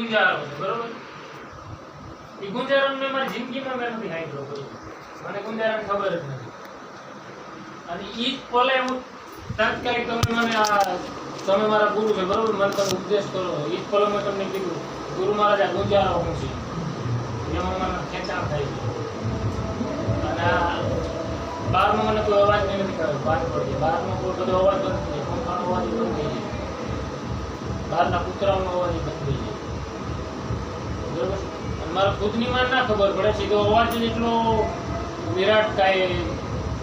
ગુંજારો છે બરોબર. એ ગુંજારો મેં મારી જિંદગીમાં મેં નથી સાંભળ્યો કોઈ. મને ગુંજારાની ખબર જ નથી. અને ઈ જ પલે હું તાત્કાલિક તમે મારા ગુરુ છે બરોબર, મને તમે ઉપદેશ કરો. ઈ જ પલે મેં તમને કીધું ગુરુ મહારાજ આ ગુંજારો હું છે એમાં મને ખેંચાણ થાય છે. અને બહારનો મને કોઈ અવાજ નથી કર્યો. બહારનો કોઈ બધો અવાજ બંધ થઈ જાય, પંખાનો અવાજ બંધ થઈ જાય, બહારના કૂતરાઓનો અવાજ બંધ થઈ જાય બરોબર. અને મારા ખુદની માં ના ખબર પડે, સીધો અવાજ જ એટલો વિરાટ કાય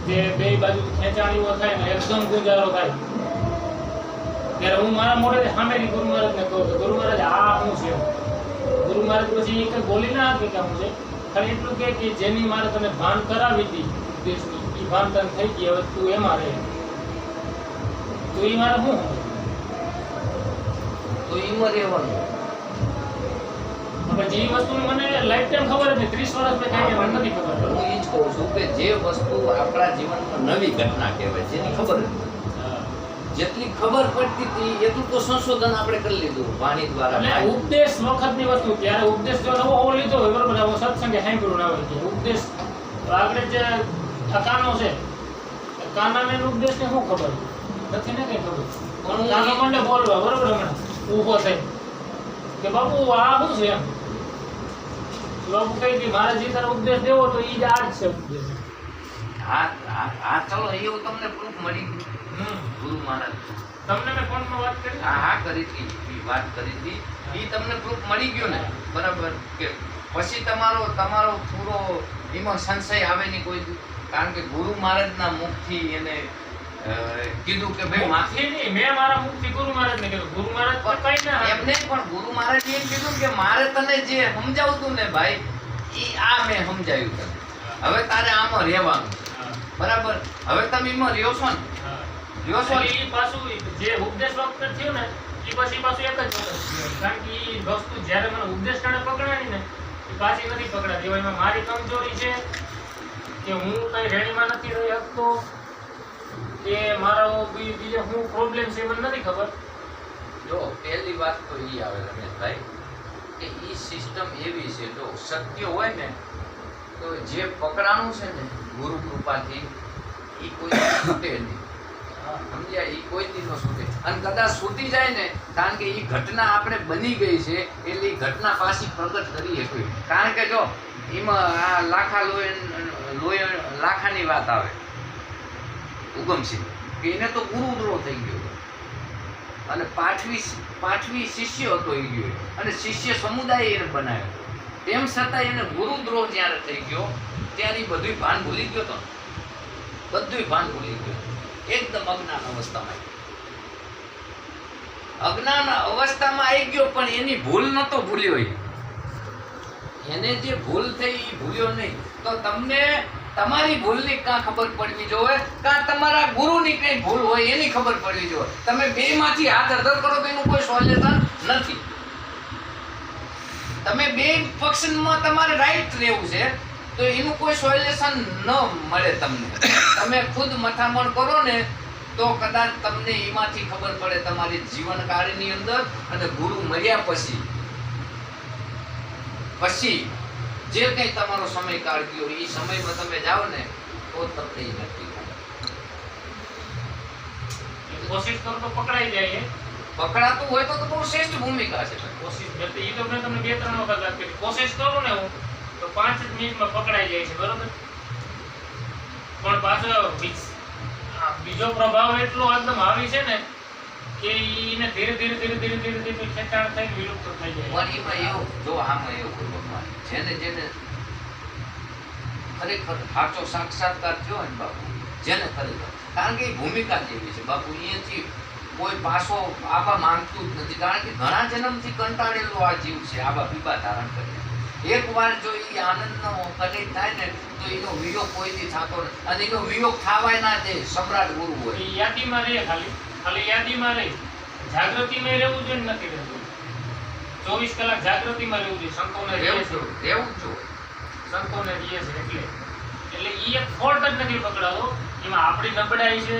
જે બે બાજુ ખેંચાણીઓ થાય ને એકદમ ગુંજારો થાય. ત્યારે હું મારા મોઢે સામેથી ગુરુ મહારાજને કહું કે ગુરુ મહારાજ આ શું છે. ગુરુ મહારાજ પછી એક બોલી ના આપે કે શું છે, ખાલી એટલું કે જેની મારે તને ભાન કરાવી હતી દેશની, એ ભાન તને થઈ ગઈ, હવે તું એમાં રહે. તો એ મારે શું તો એમાં રહેવાનું. હવે જે વસ્તુ મને લાઈફ ટાઈમ ખબર જ નહીં, 30 વર્ષ મેં કાંઈ મને નથી ખબર. હું એ જ કહું છું કે જે વસ્તુ આપણા જીવનમાં નવી ઘટના કહેવાય, જેની ખબર જ નથી. જેટલી ખબર પડતી હતી એટલું તો સંશોધન આપણે કરી લીધું વાણી દ્વારા. એટલે ઉપદેશ વખતની વસ્તુ, ત્યારે ઉપદેશ જો નવો લીધો હોય બરોબર, હવે સત્સંગે સાંભળ્યું ના હોય કે ઉપદેશ આગળ જે આ કાનો છે, કાનાને ઉપદેશને શું ખબર નથી ને કઈ ખબર. પણ કાનો મંડે બોલવા બરોબર, હમણાં ઊભો થઈ કે બાપુ આ શું છે એમ. બાપુ કહી કે મારે જે તારે ઉપદેશ દેવો તો એ જ આ જ છે ઉપદેશ. હા ચલો એવું તમને પ્રૂફ મળી ગયું. ગુરુ મહારાજ તમને મેં ફોનમાં વાત કરી. હા કરી હતી, વાત કરી હતી. એ તમને પ્રૂફ મળી ગયો ને બરાબર. કે પછી તમારો પૂરો એમાં સંશય આવે નહીં કોઈ. કારણ કે ગુરુ મહારાજના મુખથી એને કીધું કે ભાઈ માફી નહીં, મેં મારા મુખથી ગુરુ મહારાજને કીધું. ગુરુ મહારાજ પર કઈ ના એમને પણ ગુરુ મહારાજે એમ કીધું કે મારે તને જે સમજાવતું ને ભાઈ એ આ મેં સમજાવ્યું તને, હવે તારે આમાં રહેવાનું બરાબર. હવે તમે એમાં રહ્યો છો ને, એ પાછું જે ઉપદેશ વખત થયું ને એ પછી પાછું એક જ વખત થયું. કારણ કે એ વસ્તુ જ્યારે મને ઉપદેશ ટાણે પકડાણી ને એ પાછી નથી પકડાતી. એમાં મારી કમજોરી છે કે હું કઈ રેણીમાં નથી રહી શકતો, કે મારો બીજો શું પ્રોબ્લેમ છે મને નથી ખબર. જો પહેલી વાત તો એ આવે રમેશભાઈ કે એ સિસ્ટમ એવી છે, જો સત્ય હોય ને તો જે પકડાણું છે ને ગુરુ કૃપાથી એ કોઈ છૂટે નહીં. સમજ્યા? એ કોઈ દી ન છૂટે. અને કદાચ છૂટી જાય ને, કારણ કે એ ઘટના આપણે બની ગઈ છે એટલે એ ઘટના પાછી પ્રગટ કરી શકીએ. કારણ કે જો એમાં આ લાખાની વાત આવે ઉગમસિંહ કે એને તો ગુરુદ્રોહ થઈ ગયો અને પાઠવી શિષ્ય હતો એ ગયો અને શિષ્ય સમુદાય એને બનાવ્યો. તેમ છતાં એને ગુરુદ્રોહ જ્યારે થઈ ગયો ત્યારે બધું ભાન ભૂલી ગયો હતો. બધું ભાન ભૂલી ગયો, એકદમ અજ્ઞાન અવસ્થામાં આવી ગયો. પણ એની ભૂલ નતો ભૂલ્યો. એને જે ભૂલ થઈ એ ભૂલ્યો નહીં. તો તમને તમારી ભૂલની કાં ખબર પડવી જોઈએ, કાં તમારા ગુરુની કઈ ભૂલ હોય એની ખબર પડવી જોઈએ. તમે બેમાંથી હાથ અધર કરો તો એનું કોઈ સોલ્યુશન નથી. તમે બે પક્ષમાં તમારે રાઈટ રહેવું છે તો એનું કોઈ સોલ્યુશન ન મળે તમને. તમે ખુદ મથામણ કરો ને તો કદાચ તમને એમાંથી ખબર પડે તમારી જીવનકાળની અંદર. અને ગુરુ મર્યા પછી જે કંઈ તમારો સમયકાળ ગયો એ સમયમાં તમે જાઓ ને તો તમને એ નક્કી થાય. કોશિશ કરો તો પકડાઈ જાય. પકડાતું હોય તો બહુ શ્રેષ્ઠ ભૂમિકા છે. કોશિશ એ તો મેં તમને 2-3 વખત વાત કરી. કોશિશ કરું ને હું તો 5 જ મિનિટમાં પકડાઈ જાય છે બરોબર. પણ પાછો બીજો પ્રભાવ એટલો એકદમ આવી છે ને કે એને ધીરે ધીરે ખેંચાણ થઈ વિલુપ્ત થઈ જાય. પણ એમાં એવું જો આમાં એવું ભગવાન જેને ખરેખર સાચો સાક્ષાત્કાર થયો ને બાપુ, જેને ખરેખર, કારણ કે એ ભૂમિકા જેવી છે બાપુ. અહીંયાથી કોઈ પાછો આબા માંગતું જ નથી. કારણ કે ઘણા જન્મથી કંટાળેલો આ જીવ છે આબા પીબા ધારણ કરીને. એક વાર જો એ આનંદનો કલિત થાય ને તો એનો વિયોગ કોઈથી થતો નથી. અને એનો વિયોગ થવાય ના દે સમ્રાટ ગુરુ હોય. એ યાદીમાં રહે, ખાલી યાદીમાં રહે. જાગૃતિમાં રહેવું જોઈએ નથી રહેવું. 24 કલાક જાગૃતિમાં રહેવું જોઈએ. સંતોને રહેવું જોઈએ. સંતોને રહે છે એટલે એ એક ફોલ્ટ જ નથી પકડાતો. એમાં આપણી નબળાઈ છે